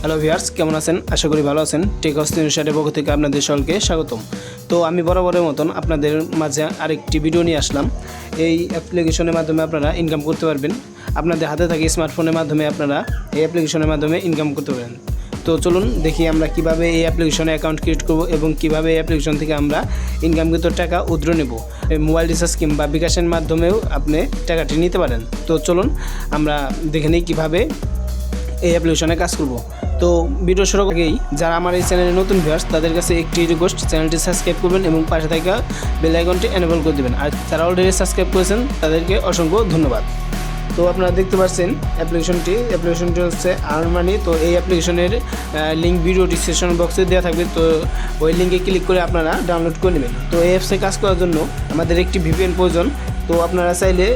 Hello viewers, কেমন আছেন? আশা করি ভালো আছেন। টেক হাউস ইনস্টিটিউটের পক্ষ থেকে আপনাদের সকলকে স্বাগতম। তো আমি বরাবরের মতন আপনাদের মাঝে আরেকটি ভিডিও নিয়ে আসলাম। এই অ্যাপ্লিকেশনের মাধ্যমে আপনারা ইনকাম করতে পারবেন। আপনাদের হাতে থাকে স্মার্টফোনের মাধ্যমে আপনারা এই অ্যাপ্লিকেশনের মাধ্যমে ইনকাম করতে পারেন। তো চলুন দেখি আমরা কিভাবে এই অ্যাপ্লিকেশনে অ্যাকাউন্ট ক্রিয়েট করব এবং কিভাবে এই অ্যাপ্লিকেশন থেকে আমরা ইনকামকৃত টাকা উদ্র নেব। মোবাইল রিচার্জ কিংবা বিকাশের মাধ্যমেও আপনি টাকাটি নিতে পারেন। তো চলুন আমরা দেখে নিই কীভাবে এই অ্যাপ্লিকেশনে কাজ করব। তো ভিডিও শুরু আগেই যারা আমার এই চ্যানেলে নতুন ভিউয়ার্স তাদের কাছে একটি রিকোয়েস্ট, চ্যানেলটি সাবস্ক্রাইব করবেন এবং পাশে থাকা বেল আইকনটি এনেবল করে দেবেন। আর যারা অলরেডি সাবস্ক্রাইব করেছেন তাদেরকে অসংখ্য ধন্যবাদ। তো আপনারা দেখতে পাচ্ছেন অ্যাপ্লিকেশনটি হচ্ছে আর্ন মানি। তো এই অ্যাপ্লিকেশনের লিঙ্ক ভিডিও ডিসক্রিপশন বক্সে দেওয়া থাকবে। তো ওই লিঙ্কে ক্লিক করে আপনারা ডাউনলোড করে নেবেন। তো এই অ্যাপসে কাজ করার জন্য আমাদের একটি ভিপিএন প্রয়োজন। তো আপনারা চাইলে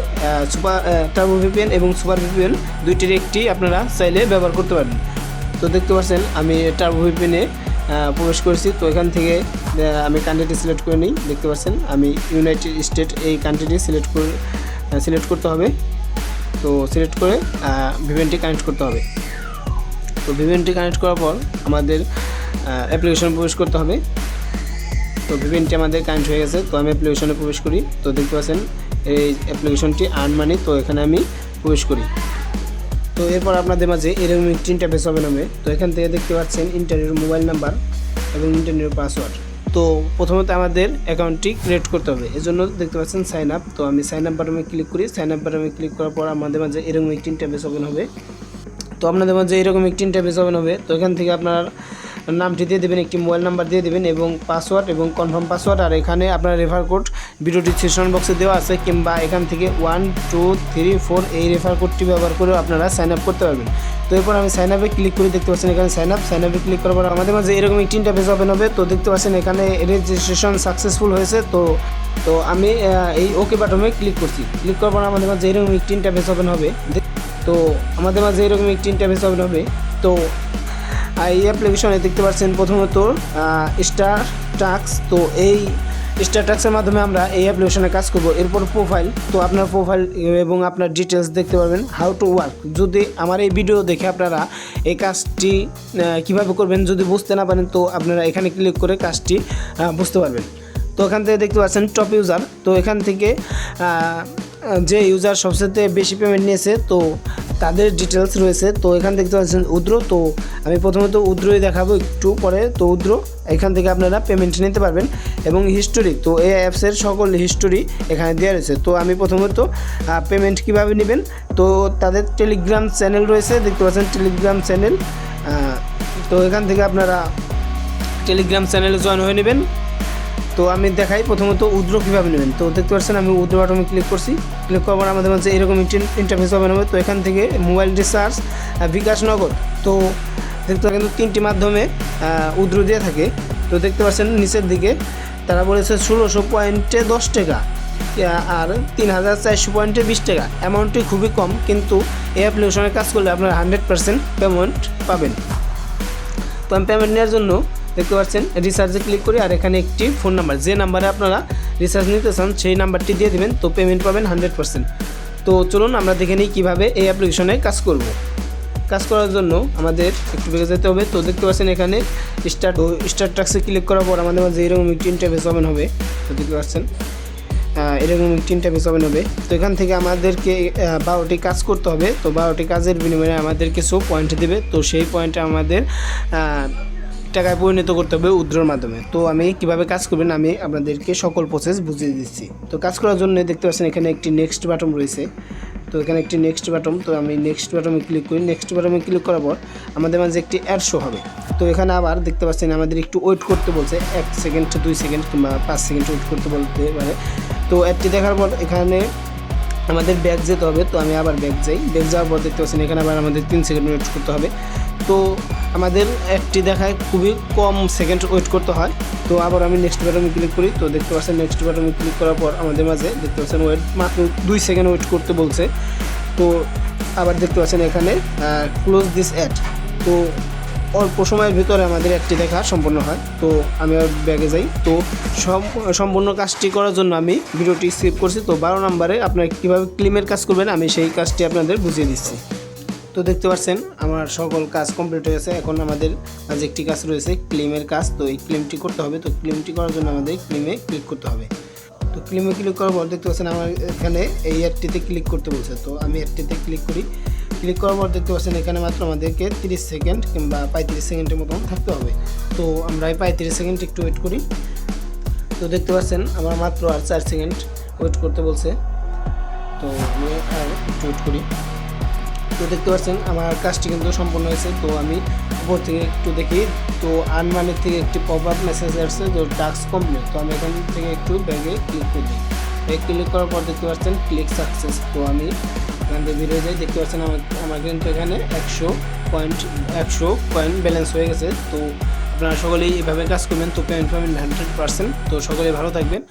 টার্বো ভিপিএন এবং সুপার ভিপিএন দুইটির একটি আপনারা চাইলে ব্যবহার করতে পারবেন। তো দেখতে পাচ্ছেন আমি টার্বো ভিপিএনে প্রবেশ করেছি। তো এখান থেকে আমি কান্ট্রিটি সিলেক্ট করে নিই। দেখতে পাচ্ছেন আমি ইউনাইটেড স্টেট এই কান্ট্রিটি সিলেক্ট করতে হবে। তো সিলেক্ট করে ভিপিএনটি কানেক্ট করতে হবে। তো ভিপিএনটি কানেক্ট করার পর আমাদের অ্যাপ্লিকেশনে প্রবেশ করতে হবে। তো ভিপিএনটি আমাদের কানেক্ট হয়ে গেছে। তো আমি অ্যাপ্লিকেশনে প্রবেশ করি। তো দেখতে পাচ্ছেন এই অ্যাপ্লিকেশনটি আর্ন মানি। তো এখানে আমি প্রবেশ করি। তো এরপর আপনাদের মাঝে এরকম তিনটা পেজ ওপেন হবে। তো এখান থেকে দেখতে পাচ্ছেন ইন্টারভিউর মোবাইল নাম্বার এবং ইন্টারভিউর পাসওয়ার্ড। তো প্রথমত আমাদের অ্যাকাউন্টটি ক্রিয়েট করতে হবে। এজন্য দেখতে পাচ্ছেন সাইন আপ। তো আমি সাইন আপ বাটনে ক্লিক করি। সাইন আপ বাটনে ক্লিক করার পর আমাদের মাঝে এরকম একটি ইন্টারফেস ওপেন হবে। তো আপনাদের মাঝে এরকম একটি ইন্টারফেস ওপেন হবে। তো এখান থেকে আপনার নামটি দিয়ে দেবেন, একটি মোবাইল নাম্বার দিয়ে দেবেন এবং পাসওয়ার্ড এবং কনফার্ম পাসওয়ার্ড। আর এখানে আপনার রেফার কোড ভিডিও ডিসক্রিপশন বক্সে দেওয়া আছে, কিংবা এখান থেকে 1 2 3 4 এই রেফার কোডটি ব্যবহার করেও আপনারা সাইন আপ করতে পারবেন। তো এরপর আমি সাইন আপে ক্লিক করি। দেখতে পাচ্ছেন এখানে সাইন আপে ক্লিক করার পর আমাদের মাঝে এরকম একটি ইন্টারফেস ওপেন হবে। তো দেখতে পাচ্ছেন এখানে রেজিস্ট্রেশন সাকসেসফুল হয়েছে। তো আমি এই ওকে বাটনে ক্লিক করছি। ক্লিক করার পর আমাদের মাঝে এরকম একটি ইন্টারফেস ওপেন হবে। তো আমাদের মাঝে এরকম একটি ইন্টারফেস ওপেন হবে। তো এই অ্যাপ্লিকেশনে দেখতে পাচ্ছেন প্রথমত স্টার টাস্ক। তো এই স্টার টাস্কের মাধ্যমে আমরা এই অ্যাপ্লিকেশনে কাজ করব। এরপর প্রোফাইল। তো আপনার প্রোফাইল এবং আপনার ডিটেলস দেখতে পারবেন। হাউ টু ওয়ার্ক, যদি আমার এই ভিডিও দেখে আপনারা এই কাজটি কীভাবে করবেন যদি বুঝতে না পারেন, তো আপনারা এখানে ক্লিক করে কাজটি বুঝতে পারবেন। তো এখান থেকে দেখতে পাচ্ছেন টপ ইউজার। তো এখান থেকে যে ইউজার সবচেয়ে বেশি পেমেন্ট নিয়েছে তো তাদের ডিটেলস রয়েছে। তো এখান থেকে দেখতে পাচ্ছেন উদ্র। তো আমি প্রথমত উদ্রই দেখাবো একটু পরে। তো উদ্র এখান থেকে আপনারা পেমেন্ট নিতে পারবেন এবং হিস্টোরি। তো এই অ্যাপসের সকল হিস্টোরি এখানে দেওয়া রয়েছে। তো আমি প্রথমত পেমেন্ট কীভাবে নেবেন, তো তাদের টেলিগ্রাম চ্যানেল রয়েছে। দেখতে পাচ্ছেন টেলিগ্রাম চ্যানেল। তো এখান থেকে আপনারা টেলিগ্রাম চ্যানেলে জয়েন হয়ে নেবেন। তো আমি দেখাই প্রথমত উদ্র কীভাবে নেবেন। তো দেখতে পাচ্ছেন আমি উদ্র বাটনে ক্লিক করছি। ক্লিক করার পর আমাদের মাঝে এরকম ইন্টারফেস ওপেন হবে। তো এখান থেকে মোবাইল রিচার্জ, বিকাশ, নগদ। তো দেখতে কিন্তু তিনটি মাধ্যমে উদ্র দিয়ে থাকে। তো দেখতে পাচ্ছেন নিচের দিকে তারা বলেছে 1600 পয়েন্টে 10 টাকা আর 3400 পয়েন্টে 20 টাকা। অ্যামাউন্টটি খুবই কম, কিন্তু এই অ্যাপ্লিকেশনে কাজ করলে আপনারা 100% পেমেন্ট পাবেন। তো আমি পেমেন্ট নেওয়ার জন্য দেখতে পাচ্ছেন রিচার্জে ক্লিক করি। আর এখানে একটি ফোন নাম্বার, যে নাম্বারে আপনারা রিচার্জ নিতে চান সেই নাম্বারটি দিয়ে দেবেন। তো পেমেন্ট পাবেন 100%। তো চলুন আমরা দেখে নিই কীভাবে এই অ্যাপ্লিকেশনে কাজ করব। কাজ করার জন্য আমাদের একটু বেগে যেতে হবে। তো দেখতে পাচ্ছেন এখানে স্টার টাস্কে ক্লিক করার পর আমাদের মাঝে এরকম একটি ইন্টারফেস ওপেন হবে। তো দেখতে পাচ্ছেন এরকম একটি ইন্টারফেস ওপেন হবে। তো এখান থেকে আমাদেরকে 12টি কাজ করতে হবে। তো 12টি কাজের বিনিময়ে আমাদের কিছু পয়েন্ট দেবে। তো সেই পয়েন্টে আমাদের টাকায় পরিণত করতে হবে উদ্রোর মাধ্যমে। তো আমি কিভাবে কাজ করবেন আমি আপনাদেরকে সকল প্রসেস বুঝিয়ে দিচ্ছি। তো কাজ করার জন্য দেখতে পাচ্ছেন এখানে একটি নেক্সট বাটন রয়েছে। তো এখানে একটি নেক্সট বাটন। তো আমি নেক্সট বাটনে ক্লিক করি। নেক্সট বাটনে ক্লিক করার পর আমাদের মাঝে একটি অ্যাড শো হবে। তো এখানে আবার দেখতে পাচ্ছেন আমাদের একটু ওয়েট করতে বলছে, 1 সেকেন্ড 2 সেকেন্ড কিংবা 5 সেকেন্ড ওয়েট করতে বলতে পারে। তো অ্যাডটি দেখার পর এখানে আমাদের ব্যাক যেতে হবে। তো আমি আবার ব্যাক যাওয়ার পর দেখতে পাচ্ছেন এখানে আবার আমাদের 3 সেকেন্ড ওয়েট করতে হবে। তো আমাদের অ্যাডটি দেখায় খুবই কম সেকেন্ড ওয়েট করতে হয়। তো আবার আমি নেক্সট বাটনে ক্লিক করি। তো দেখতে পাচ্ছেন নেক্সট বাটনে ক্লিক করার পর আমাদের মাঝে দেখতে পাচ্ছেন ওয়েট মাত্র 2 সেকেন্ড ওয়েট করতে বলছে। তো আবার দেখতে পাচ্ছেন এখানে ক্লোজ দিস অ্যাড। তো অল্প সময়ের ভিতরে আমাদের অ্যাডটি দেখা সম্পূর্ণ হয়। তো আমি আর ব্যাগে যাই। তো সম্পূর্ণ কাজটি করার জন্য আমি ভিডিওটি স্কিপ করছি। তো 12 নম্বরে আপনারা কীভাবে ক্লেমের কাজ করবেন আমি সেই কাজটি আপনাদের বুঝিয়ে দিচ্ছি। তো দেখতে পাচ্ছেন আমার সকল কাজ কমপ্লিট হয়ে গেছে। এখন আমাদের আজ একটি কাজ রয়েছে ক্লেমের কাজ। তো এই ক্লেমটি করতে হবে। তো ক্লেমটি করার জন্য আমাদের ক্লেমে ক্লিক করতে হবে। তো ক্লেমে ক্লিক করার পর দেখতে পাচ্ছেন আমার এখানে এই অ্যাডটিতে ক্লিক করতে বলছে। তো আমি অ্যাডটিতে ক্লিক করি। ক্লিক করার পর দেখতে পাচ্ছেন এখানে মাত্র আমাদেরকে 30 সেকেন্ড কিংবা 35 সেকেন্ডের মতন থাকতে হবে। তো আমরা এই 35 সেকেন্ড একটু ওয়েট করি। তো দেখতে পাচ্ছেন আমার মাত্র আর 4 সেকেন্ড ওয়েট করতে বলছে। তো আমি আর একটু ওয়েট করি। তো দেখতে পাচ্ছেন আমার কাজটি কিন্তু সম্পূর্ণ হয়েছে। তো আমি উপর থেকে একটু দেখি। তো আর্ন মানির থেকে একটি পপ আপ মেসেজ আসছে তো টাস্ক কমপ্লিট। তো আমি এখান থেকে একটু ব্যাগে ক্লিক করি। ক্লিক করার পর দেখতে পাচ্ছেন ক্লিক সাকসেস। তো আমি এখান থেকে বেরিয়ে যাই। দেখতে পাচ্ছেন আমার কিন্তু এখানে 100 কয়েন ব্যালেন্স হয়ে গেছে। তো আপনারা সকলেই এভাবে কাজ করবেন। তো পেমেন্ট 100%। তো সকলেই ভালো থাকবেন।